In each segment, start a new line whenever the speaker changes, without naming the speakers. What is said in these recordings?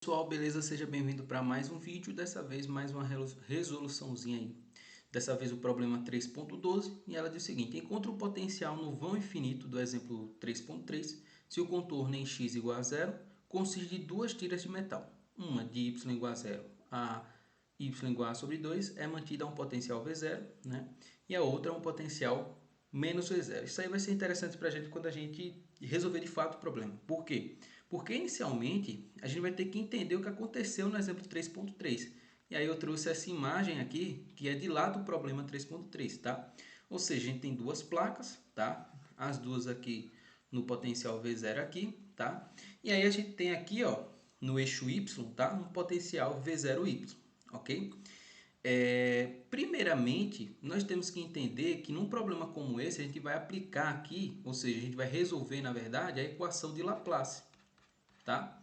Pessoal, beleza? Seja bem-vindo para mais um vídeo, dessa vez mais uma resoluçãozinha aí. Dessa vez o problema 3.12 e ela diz o seguinte: encontre o potencial no vão infinito do exemplo 3.3 se o contorno em x igual a zero consiste de duas tiras de metal. Uma de y igual a zero a y igual a sobre 2 é mantida a um potencial V0, né? E a outra é um potencial menos V0. Isso aí vai ser interessante para a gente quando a gente resolver de fato o problema. Por quê? Porque inicialmente a gente vai ter que entender o que aconteceu no exemplo 3.3. E aí eu trouxe essa imagem aqui, que é de lá do problema 3.3, tá? Ou seja, a gente tem duas placas, tá? As duas aqui no potencial V0 aqui, tá? E aí a gente tem aqui, ó, no eixo Y, tá? Um potencial V0Y, ok? Primeiramente, nós temos que entender que num problema como esse, a gente vai aplicar aqui, ou seja, a gente vai resolver, na verdade, a equação de Laplace, tá?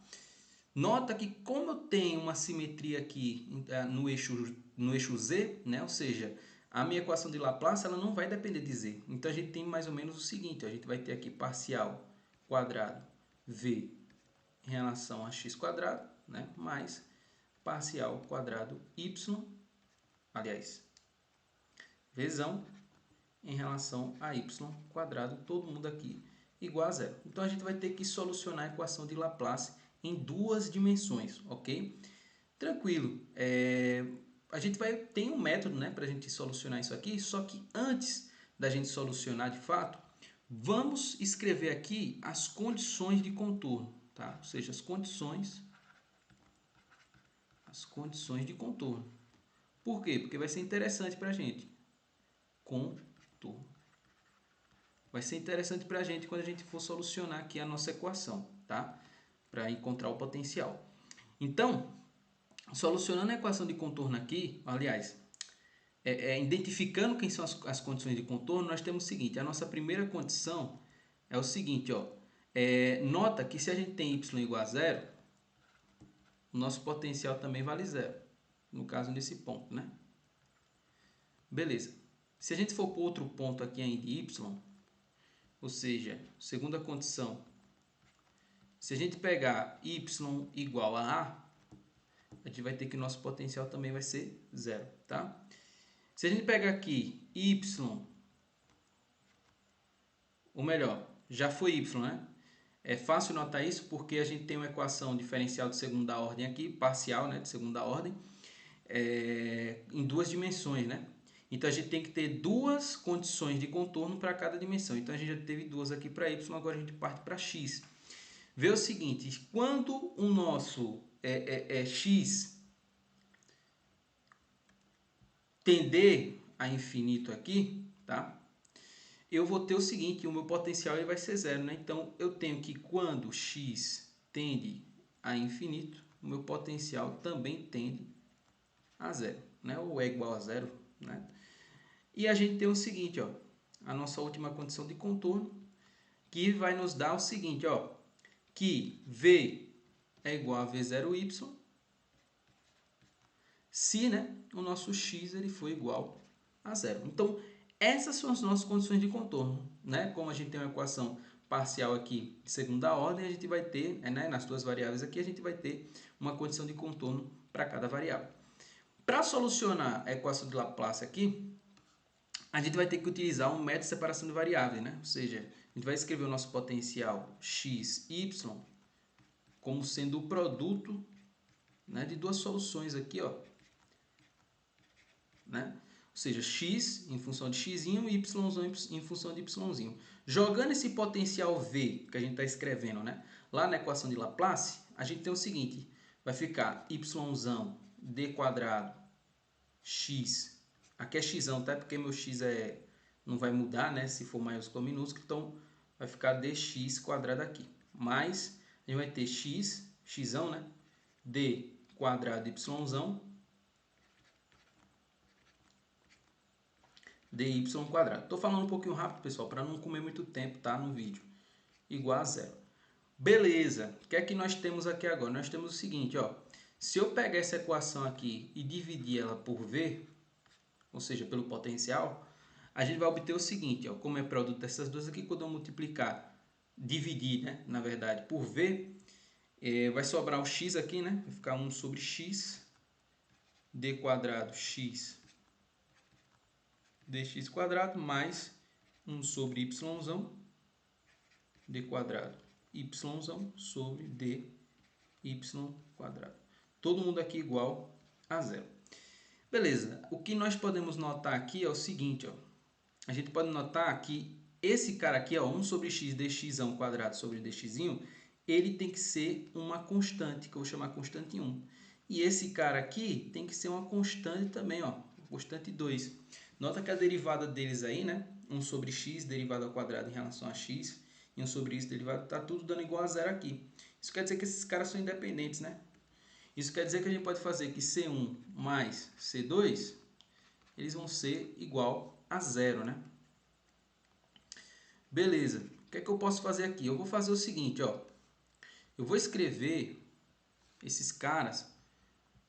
Nota que como eu tenho uma simetria aqui no eixo Z, né? Ou seja, a minha equação de Laplace ela não vai depender de Z. Então a gente tem mais ou menos o seguinte, ó, a gente vai ter aqui parcial quadrado V em relação a x quadrado, né? Mais parcial quadrado Y, aliás, Vzão em relação a y quadrado, todo mundo aqui igual a zero. Então a gente vai ter que solucionar a equação de Laplace em duas dimensões, ok? Tranquilo. A gente tem um método, né, para a gente solucionar isso aqui, só que antes da gente solucionar de fato, vamos escrever aqui as condições de contorno, tá? Ou seja, as condições de contorno. Por quê? Porque vai ser interessante para a gente. Contorno. Vai ser interessante para a gente quando a gente for solucionar aqui a nossa equação, tá? Para encontrar o potencial. Então, solucionando a equação de contorno aqui, aliás, identificando quem são as condições de contorno, nós temos o seguinte: a nossa primeira condição é o seguinte, ó. Nota que se a gente tem y igual a zero, o nosso potencial também vale zero. No caso, nesse ponto, né? Beleza. Se a gente for para outro ponto aqui ainda de y, ou seja, segunda condição, se a gente pegar y igual a gente vai ter que o nosso potencial também vai ser zero, tá? Se a gente pegar aqui y, ou melhor, já foi y, né? É fácil notar isso porque a gente tem uma equação diferencial de segunda ordem aqui, parcial, né, de segunda ordem, em duas dimensões, né? Então a gente tem que ter duas condições de contorno para cada dimensão. Então a gente já teve duas aqui para y, agora a gente parte para x. Vê o seguinte: quando o nosso x tender a infinito aqui, tá? Eu vou ter o seguinte: o meu potencial ele vai ser zero, né? Então eu tenho que quando x tende a infinito, o meu potencial também tende a zero, né? Ou é igual a zero, né? E a gente tem o seguinte, ó, a nossa última condição de contorno, que vai nos dar o seguinte, ó, que v é igual a v0y se, né, o nosso x ele for igual a zero. Então, essas são as nossas condições de contorno, né? Como a gente tem uma equação parcial aqui de segunda ordem, a gente vai ter, né, nas duas variáveis aqui, a gente vai ter uma condição de contorno para cada variável. Para solucionar a equação de Laplace aqui, a gente vai ter que utilizar um método de separação de variáveis, né? Ou seja, a gente vai escrever o nosso potencial x, y como sendo o produto, né, de duas soluções aqui, ó, né? Ou seja, x em função de x e y em função de y. Jogando esse potencial v que a gente está escrevendo, né, lá na equação de Laplace, a gente tem o seguinte: vai ficar y d quadrado x, aqui é x, tá? Porque meu x não vai mudar, né, se for maiúsculo ou minúsculo, então vai ficar dx quadrado aqui. Mais, a gente vai ter x, né, d quadrado y dy quadrado. Estou falando um pouquinho rápido, pessoal, para não comer muito tempo, tá, no vídeo. Igual a zero. Beleza. O que é que nós temos aqui agora? Nós temos o seguinte, ó. Se eu pegar essa equação aqui e dividir ela por v, ou seja, pelo potencial, a gente vai obter o seguinte, ó. Como é produto dessas duas aqui, quando eu multiplicar dividir, né, na verdade, por v, vai sobrar o x aqui, né? Vai ficar 1 sobre x d quadrado x dx quadrado mais 1 sobre y d quadrado y sobre dy quadrado. Todo mundo aqui igual a zero. Beleza, o que nós podemos notar aqui é o seguinte, ó. A gente pode notar que esse cara aqui, ó, 1 sobre x dx quadrado sobre dx, ele tem que ser uma constante, que eu vou chamar constante 1. E esse cara aqui tem que ser uma constante também, ó, constante 2. Nota que a derivada deles aí, né, 1 sobre x derivado ao quadrado em relação a x, e 1 sobre isso derivado, tá tudo dando igual a zero aqui. Isso quer dizer que esses caras são independentes, né? Isso quer dizer que a gente pode fazer que C1 mais C2, eles vão ser igual a zero, né? Beleza, o que é que eu posso fazer aqui? Eu vou fazer o seguinte, ó. Eu vou escrever esses caras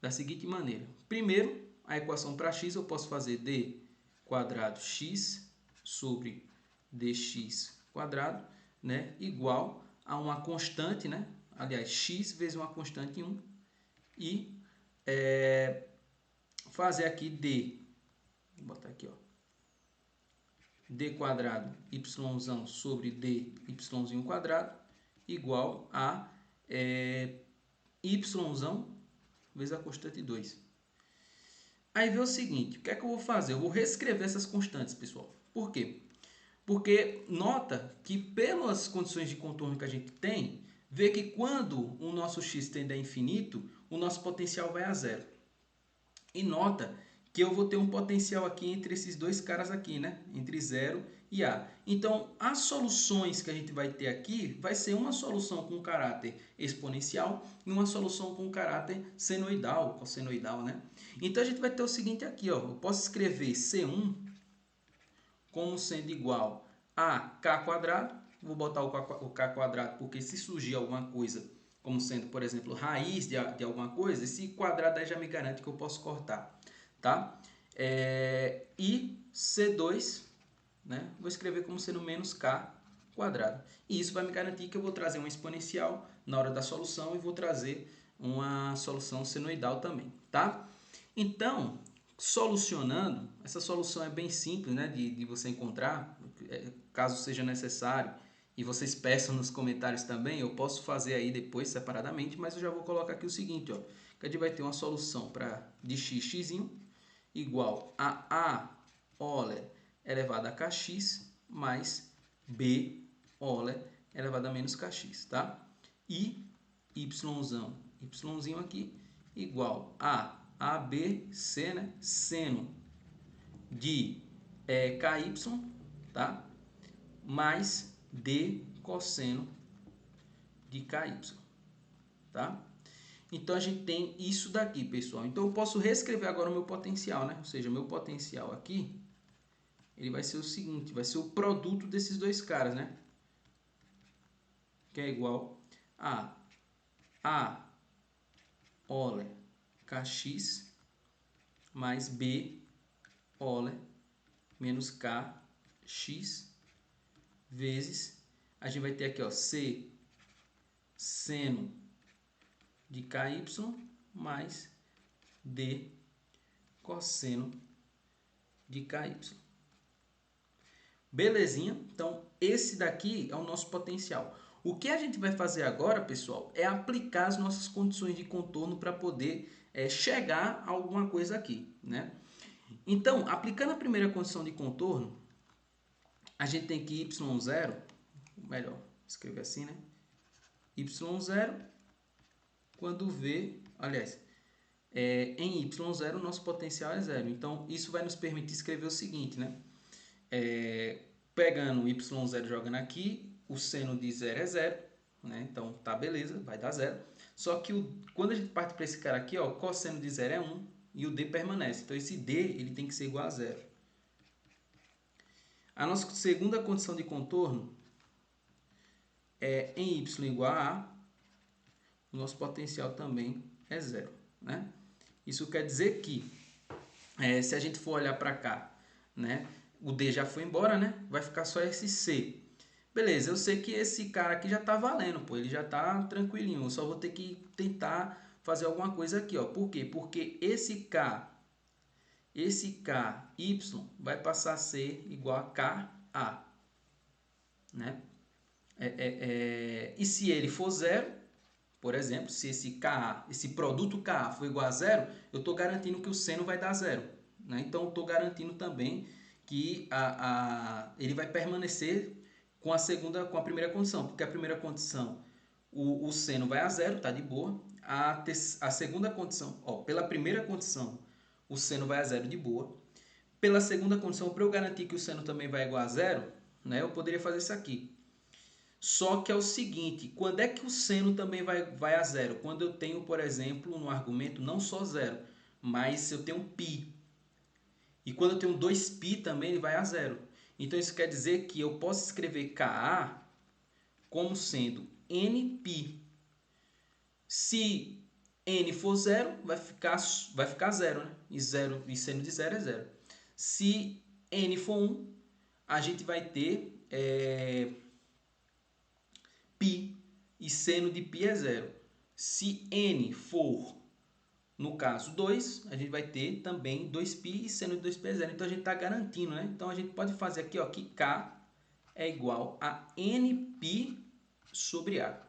da seguinte maneira. Primeiro, a equação para x eu posso fazer d quadrado x sobre dx quadrado, né, igual a uma constante, né? Aliás, x vezes uma constante 1 e fazer aqui d, vou botar aqui, ó, d quadrado y sobre dy quadrado igual a y vezes a constante 2. Aí vê o seguinte, o que é que eu vou fazer? Eu vou reescrever essas constantes, pessoal. Por quê? Porque nota que pelas condições de contorno que a gente tem, vê que quando o nosso x tende a infinito, o nosso potencial vai a zero. E nota que eu vou ter um potencial aqui entre esses dois caras aqui, né? Entre 0 e A. Então, as soluções que a gente vai ter aqui vai ser uma solução com caráter exponencial e uma solução com caráter senoidal, cossenoidal, né? Então, a gente vai ter o seguinte aqui, ó. Eu posso escrever C1 como sendo igual a K quadrado. Vou botar o K quadrado porque se surgir alguma coisa como sendo, por exemplo, raiz de alguma coisa, esse quadrado aí já me garante que eu posso cortar, tá? E C2, né? Vou escrever como sendo menos K quadrado. E isso vai me garantir que eu vou trazer uma exponencial na hora da solução e vou trazer uma solução senoidal também, tá? Então, solucionando, essa solução é bem simples, né, de você encontrar, caso seja necessário, e vocês peçam nos comentários também, eu posso fazer aí depois separadamente, mas eu já vou colocar aqui o seguinte, ó, que a gente vai ter uma solução de x igual a A Euler elevado a kx mais B Euler elevado a menos kx, tá? E y aqui igual a ABC, né? Seno de KY, tá? Mais D cosseno de KY, tá? Então, a gente tem isso daqui, pessoal. Então, eu posso reescrever agora o meu potencial, né? Ou seja, o meu potencial aqui, ele vai ser o seguinte, vai ser o produto desses dois caras, né? Que é igual a Euler kx mais B Euler menos kx vezes, a gente vai ter aqui, ó, C seno de ky mais D cosseno de ky. Belezinha? Então, esse daqui é o nosso potencial. O que a gente vai fazer agora, pessoal, é aplicar as nossas condições de contorno para poder chegar a alguma coisa aqui, né? Então, aplicando a primeira condição de contorno, a gente tem que y0, melhor escrever assim, né? y0, quando v, aliás, em y0 o nosso potencial é zero. Então, isso vai nos permitir escrever o seguinte, né? Pegando y0 jogando aqui, o seno de 0 é 0, né? Então tá beleza, vai dar 0. Só que quando a gente parte para esse cara aqui, ó, o cosseno de 0 é 1 e o d permanece. Então esse d ele tem que ser igual a 0. A nossa segunda condição de contorno é em y igual a A, o nosso potencial também é 0, né? Isso quer dizer que se a gente for olhar para cá, né, o D já foi embora, né? Vai ficar só esse C. Beleza, eu sei que esse cara aqui já tá valendo, pô, ele já tá tranquilinho. Eu só vou ter que tentar fazer alguma coisa aqui, ó. Por quê? Porque esse KY vai passar a ser igual a KA, né? E se ele for zero, por exemplo, se esse KA, esse produto KA for igual a zero, eu estou garantindo que o seno vai dar zero, né? Então, eu estou garantindo também que ele vai permanecer com a primeira condição, porque a primeira condição, o seno vai a zero, tá de boa. A segunda condição, ó, pela primeira condição, o seno vai a zero de boa. Pela segunda condição, para eu garantir que o seno também vai igual a zero, né, eu poderia fazer isso aqui. Só que é o seguinte, quando é que o seno também vai a zero? Quando eu tenho, por exemplo, no argumento não só zero, mas eu tenho π. E quando eu tenho 2π também ele vai a zero. Então isso quer dizer que eu posso escrever Ka como sendo nπ. Se n for zero, vai ficar zero, né? E seno de zero é zero. Se n for 1, a gente vai ter π, e seno de π é zero. Se n for, no caso, 2, a gente vai ter também 2π e seno de 2π é zero. Então, a gente está garantindo, né? Então, a gente pode fazer aqui, ó, que K é igual a nπ sobre A.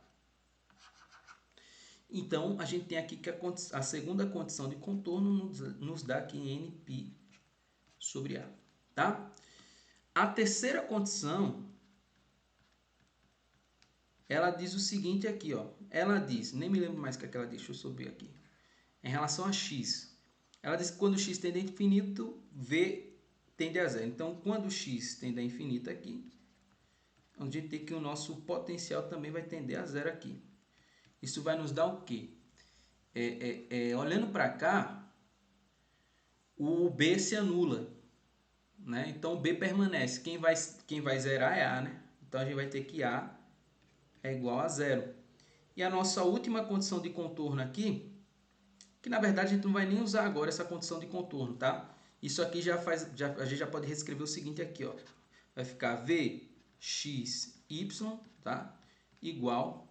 Então, a gente tem aqui que a segunda condição de contorno nos dá aqui nπ sobre A, tá? A terceira condição, ela diz o seguinte aqui, ó. Ela diz, nem me lembro mais o que ela diz, deixa eu subir aqui. Em relação a x, ela diz que quando x tende a infinito, v tende a zero. Então, quando x tende a infinito aqui, a gente tem que o nosso potencial também vai tender a zero aqui. Isso vai nos dar o quê? Olhando para cá, o b se anula, né? Então, o b permanece. Quem vai zerar é a, né? Então, a gente vai ter que a é igual a zero. E a nossa última condição de contorno aqui, que na verdade a gente não vai nem usar agora essa condição de contorno, tá? Isso aqui a gente já pode reescrever o seguinte aqui, ó. Vai ficar vxy, tá? Igual,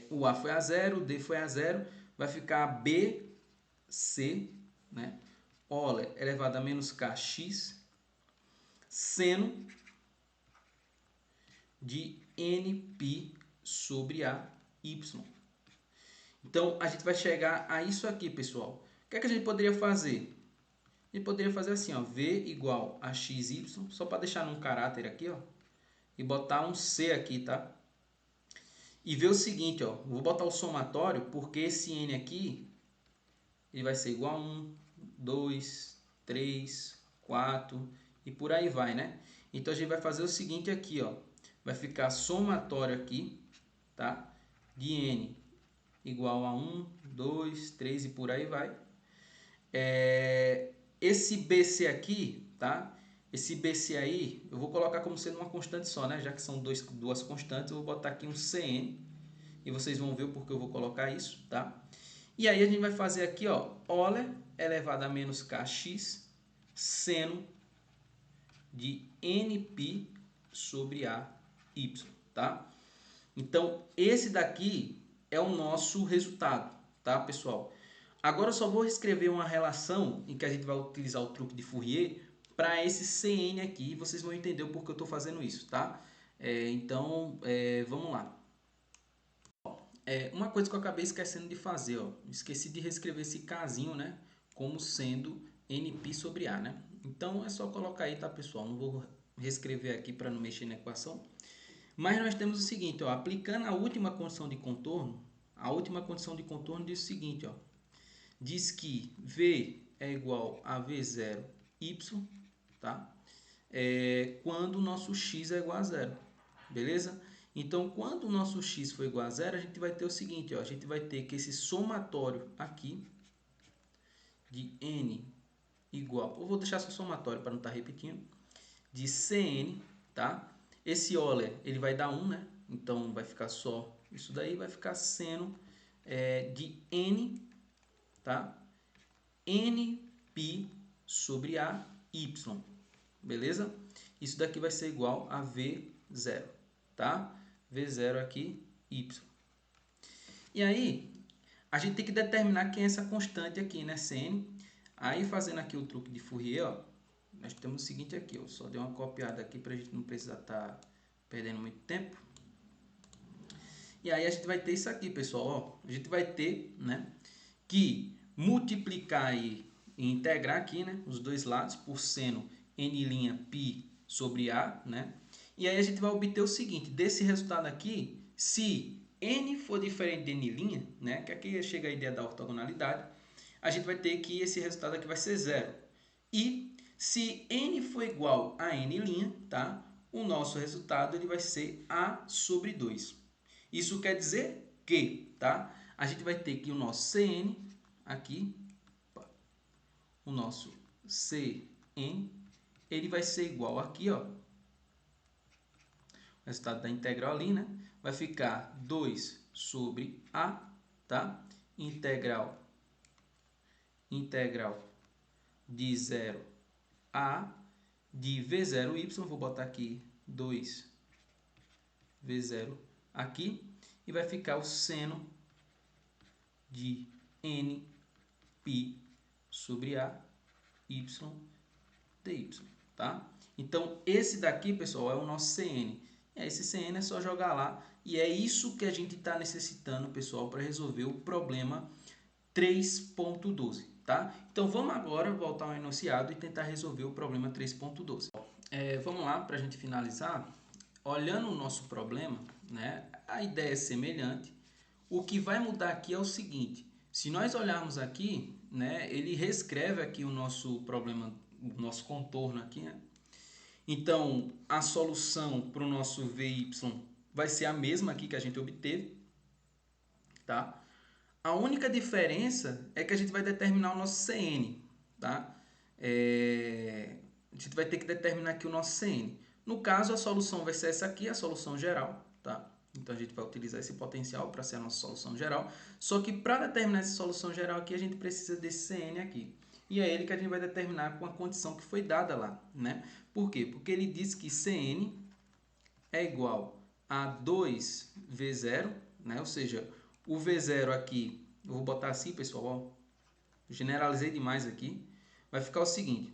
o a foi a zero, o d foi a zero, vai ficar bc, né? Ole elevado a menos kx, seno de nπ sobre a y. Então, a gente vai chegar a isso aqui, pessoal. O que é que a gente poderia fazer? A gente poderia fazer assim, ó, v igual a xy, só para deixar num caráter aqui, ó, e botar um c aqui, tá? E ver o seguinte, ó, vou botar o somatório, porque esse n aqui, ele vai ser igual a 1, 2, 3, 4 e por aí vai, né? Então, a gente vai fazer o seguinte aqui, ó, vai ficar somatório aqui, tá? De n igual a 1, 2, 3 e por aí vai. Esse BC aqui, tá? Esse BC aí, eu vou colocar como sendo uma constante só, né? Já que são duas constantes, eu vou botar aqui um CN. E vocês vão ver o porquê eu vou colocar isso, tá? E aí a gente vai fazer aqui, ó, Ole elevado a menos kx, seno de nπ sobre a y, tá? Então, esse daqui é o nosso resultado, tá, pessoal? Agora eu só vou escrever uma relação em que a gente vai utilizar o truque de Fourier para esse CN aqui e vocês vão entender o porquê eu estou fazendo isso, tá? Então, vamos lá. Uma coisa que eu acabei esquecendo de fazer, ó, esqueci de reescrever esse casinho, né, como sendo nπ sobre A, né? Então, é só colocar aí, tá, pessoal? Não vou reescrever aqui para não mexer na equação. Mas nós temos o seguinte, ó, aplicando a última condição de contorno, a última condição de contorno diz o seguinte, ó, diz que V é igual a V0 y, tá? Quando o nosso x é igual a zero, beleza? Então, quando o nosso x for igual a zero, a gente vai ter o seguinte, ó, a gente vai ter que esse somatório aqui de n igual, eu vou deixar só somatório para não estar repetindo, de Cn, tá? Esse Euler, ele vai dar 1, né? Então, vai ficar só isso daí, vai ficar seno de n, tá? nπ sobre a y, beleza? Isso daqui vai ser igual a V 0, tá? V0 aqui, y. E aí, a gente tem que determinar quem é essa constante aqui, né? Cn. Aí, fazendo aqui o truque de Fourier, ó, nós temos o seguinte aqui, ó, só dei uma copiada aqui para a gente não precisar estar perdendo muito tempo. E aí, a gente vai ter isso aqui, pessoal, ó. A gente vai ter, né, que multiplicar aí e integrar aqui, né, os dois lados por seno n' π sobre a, né? E aí a gente vai obter o seguinte, desse resultado aqui, se n for diferente de n', né, que aqui chega a ideia da ortogonalidade, a gente vai ter que esse resultado aqui vai ser zero. E se n for igual a n', tá? O nosso resultado ele vai ser a sobre 2. Isso quer dizer que, tá? A gente vai ter que o nosso Cn aqui, o nosso Cn, ele vai ser igual aqui, ó. O resultado da integral ali, né? Vai ficar 2 sobre a, tá? Integral de 0 a de V0y, vou botar aqui 2 V0 aqui, e vai ficar o seno de n π sobre a y dy, tá? Então, esse daqui, pessoal, é o nosso Cn. Esse Cn é só jogar lá, e é isso que a gente está necessitando, pessoal, para resolver o problema 3.12, tá? Então, vamos agora voltar ao enunciado e tentar resolver o problema 3.12. Vamos lá, para a gente finalizar. Olhando o nosso problema, né, a ideia é semelhante. O que vai mudar aqui é o seguinte, se nós olharmos aqui, né, ele reescreve aqui o nosso problema, o nosso contorno aqui, né? Então, a solução para o nosso VY vai ser a mesma aqui que a gente obteve, tá? A única diferença é que a gente vai determinar o nosso Cn, tá? A gente vai ter que determinar aqui o nosso Cn. No caso, a solução vai ser essa aqui, a solução geral, tá? Então, a gente vai utilizar esse potencial para ser a nossa solução geral. Só que para determinar essa solução geral aqui, a gente precisa desse Cn aqui. E é ele que a gente vai determinar com a condição que foi dada lá, né? Por quê? Porque ele diz que Cn é igual a 2V0, né? Ou seja, o V0 aqui, eu vou botar assim, pessoal, ó, generalizei demais aqui, vai ficar o seguinte,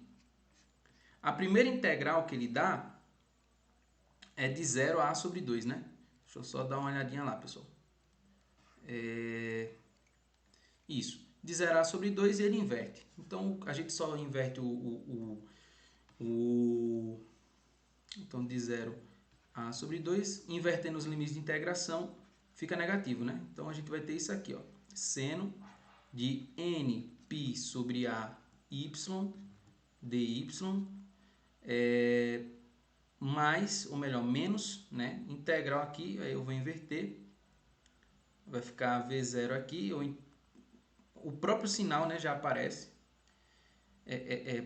a primeira integral que ele dá é de 0 a sobre 2, né? Deixa eu só dar uma olhadinha lá, pessoal. Isso, de 0 a sobre 2 e ele inverte. Então, a gente só inverte então, de 0 a sobre 2, invertendo os limites de integração, fica negativo, né? Então, a gente vai ter isso aqui, ó, seno de nπ sobre a y dy, mais, ou melhor, menos, né? Integral aqui, aí eu vou inverter, vai ficar V0 aqui, o próprio sinal, né, já aparece,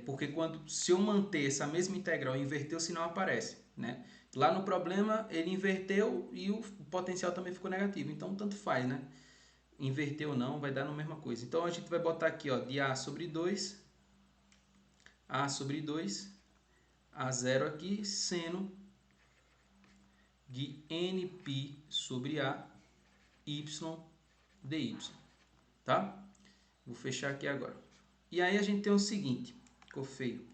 porque se eu manter essa mesma integral e inverter, o sinal aparece, né? Lá no problema, ele inverteu e o potencial também ficou negativo, então tanto faz, né? Inverter ou não, vai dar na mesma coisa. Então, a gente vai botar aqui, ó, de A sobre 2, A0 aqui, seno de nπ sobre a y dy, tá? Vou fechar aqui agora. E aí a gente tem o seguinte, ficou feio.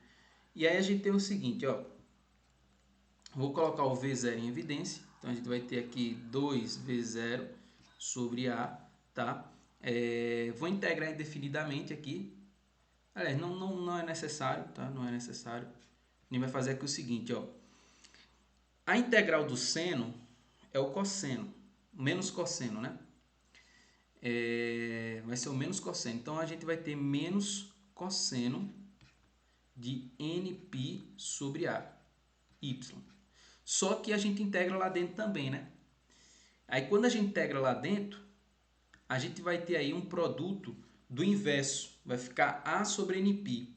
E aí a gente tem o seguinte, ó, vou colocar o V0 em evidência, então a gente vai ter aqui 2V0 sobre A, tá? Vou integrar indefinidamente aqui, aliás, não é necessário, tá? Não é necessário. A gente vai fazer aqui o seguinte, ó, a integral do seno é o cosseno, menos cosseno, né? Vai ser o menos cosseno. Então, a gente vai ter menos cosseno de nπ sobre a y. Só que a gente integra lá dentro também, né? Aí, quando a gente integra lá dentro, a gente vai ter aí um produto do inverso. Vai ficar a sobre nπ.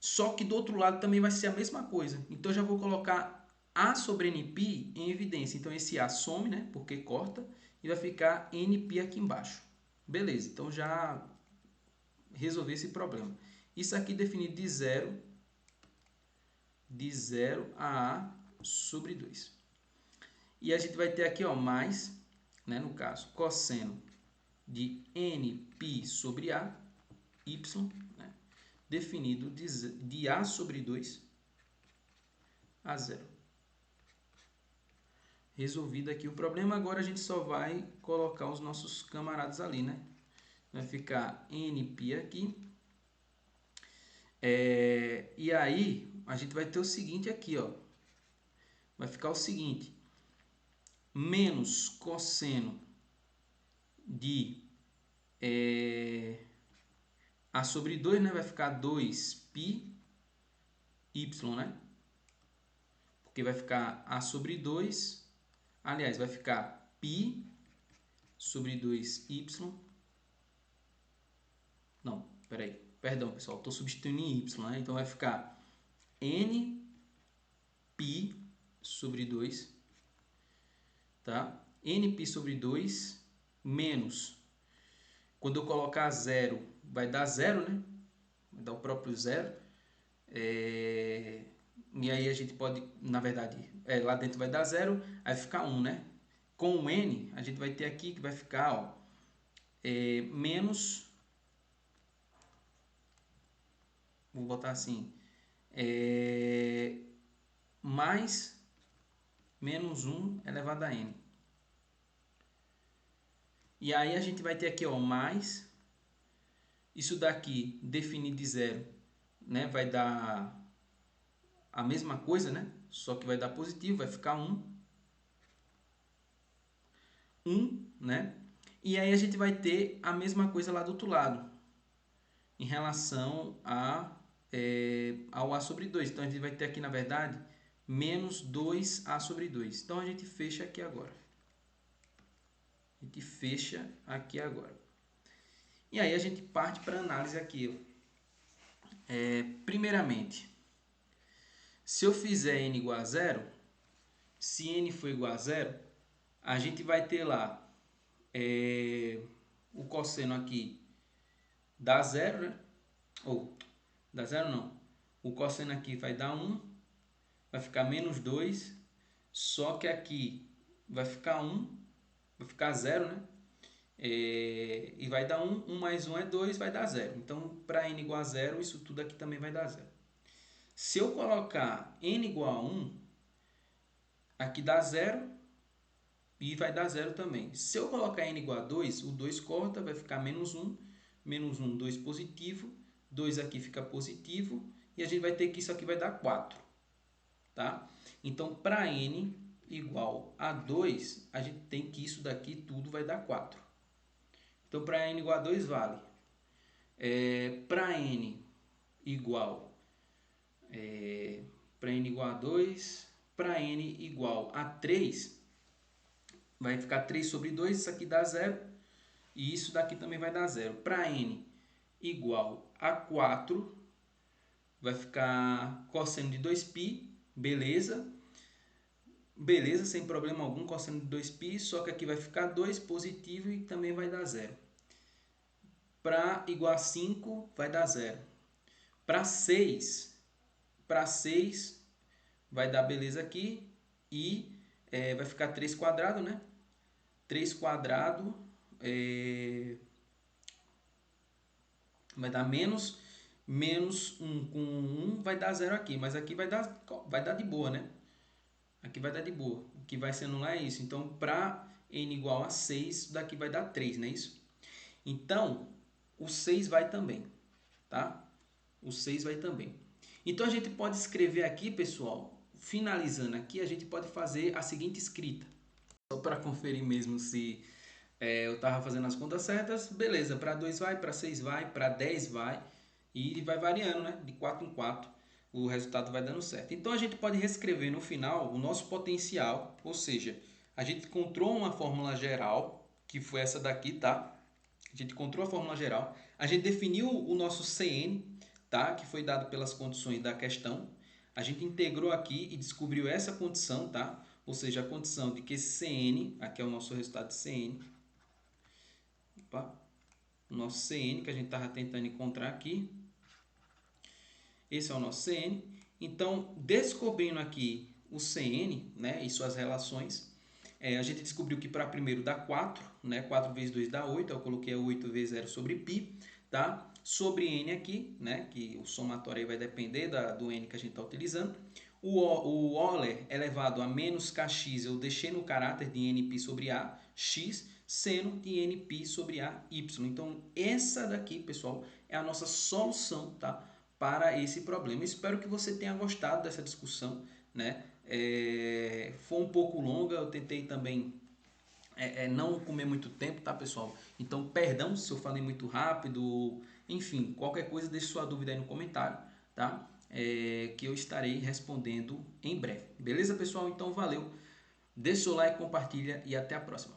Só que do outro lado também vai ser a mesma coisa. Então, eu já vou colocar a sobre nπ em evidência. Então, esse a some, né? Porque corta. E vai ficar nπ aqui embaixo. Beleza, então já resolvi esse problema. Isso aqui definido de 0 a sobre 2. E a gente vai ter aqui, ó, mais, né, no caso, cosseno de nπ sobre a, y, né, definido de a sobre 2 a 0. Resolvido aqui o problema, agora a gente só vai colocar os nossos camaradas ali, né? Vai ficar nπ aqui. E aí, a gente vai ter o seguinte aqui, ó. Vai ficar o seguinte. Menos cosseno de a sobre 2, né? Vai ficar 2π y, né? Porque vai ficar a sobre 2. Aliás, vai ficar π sobre 2y. Não, peraí. Perdão, pessoal. Estou substituindo em y, né? Então vai ficar nπ sobre 2, tá? nπ sobre 2 menos, quando eu colocar 0, vai dar 0, né? Vai dar o próprio 0. E aí a gente pode, na verdade, lá dentro vai dar 0, aí ficar 1, né? Com o n, a gente vai ter aqui que vai ficar, ó, menos, vou botar assim, mais menos 1 elevado a n. E aí a gente vai ter aqui, ó, mais, isso daqui definido de 0, né, vai dar a mesma coisa, né, só que vai dar positivo, vai ficar 1, né, e aí a gente vai ter a mesma coisa lá do outro lado, em relação ao a sobre 2. Então a gente vai ter aqui, na verdade, menos 2a sobre 2. Então a gente fecha aqui agora. A gente fecha aqui agora. E aí a gente parte para a análise aqui. Primeiramente, se eu fizer n igual a 0, se n for igual a 0, a gente vai ter lá o cosseno aqui dá 0, né? Ou, dá 0 não. O cosseno aqui vai dar 1, vai ficar menos 2, só que aqui vai ficar 1, vai ficar 0, né? E vai dar 1, 1 mais 1 é 2, vai dar 0. Então, para n igual a 0, isso tudo aqui também vai dar 0. Se eu colocar n igual a 1, aqui dá 0 e vai dar 0 também. Se eu colocar n igual a 2, o 2 corta, vai ficar menos 1, menos 1, 2 positivo, 2 aqui fica positivo, e a gente vai ter que isso aqui vai dar 4. Tá? Então, para n igual a 2, a gente tem que isso daqui tudo vai dar 4. Então, para n igual a 2 vale. Para n igual para n igual a 2, para n igual a 3, vai ficar 3 sobre 2, isso aqui dá 0, e isso daqui também vai dar 0. Para n igual a 4, vai ficar cosseno de 2π, beleza. Beleza, sem problema algum, cosseno de 2π, só que aqui vai ficar 2 positivo e também vai dar 0. Para igual a 5, vai dar 0. Para 6, vai dar beleza aqui e vai ficar 3 quadrado, né? 3 quadrado vai dar menos 1 com 1 vai dar 0 aqui, mas aqui vai dar de boa, né? Aqui vai dar de boa. O que vai se anular é isso. Então, para n igual a 6, daqui vai dar 3, não é isso? Então, o 6 vai também, tá? O 6 vai também. Então, a gente pode escrever aqui, pessoal, finalizando aqui, a gente pode fazer a seguinte escrita. Só para conferir mesmo se eu estava fazendo as contas certas. Beleza, para 2 vai, para 6 vai, para 10 vai. E vai variando, né? De 4 em 4. O resultado vai dando certo. Então, a gente pode reescrever no final o nosso potencial. Ou seja, a gente encontrou uma fórmula geral, que foi essa daqui, tá? A gente encontrou a fórmula geral. A gente definiu o nosso Cn, tá? Que foi dado pelas condições da questão. A gente integrou aqui e descobriu essa condição, tá? Ou seja, a condição de que esse Cn, aqui é o nosso resultado de Cn. Opa. O nosso Cn que a gente estava tentando encontrar aqui. Esse é o nosso Cn. Então, descobrindo aqui o Cn, né, e suas relações, A gente descobriu que para primeiro dá 4, né? 4 vezes 2 dá 8, eu coloquei 8 vezes 0 sobre π, tá? Sobre n aqui, né? Que o somatório aí vai depender do n que a gente está utilizando. O Euler elevado a menos kx, eu deixei no caráter de nπ sobre a, x, seno de nπ sobre a, y. Então, essa daqui, pessoal, é a nossa solução, tá? Para esse problema. Espero que você tenha gostado dessa discussão, né? Foi um pouco longa, eu tentei também não comer muito tempo, tá, pessoal? Então, perdão se eu falei muito rápido, enfim, qualquer coisa, deixe sua dúvida aí no comentário, tá? Que eu estarei respondendo em breve. Beleza, pessoal? Então, valeu. Deixe seu like, compartilha e até a próxima.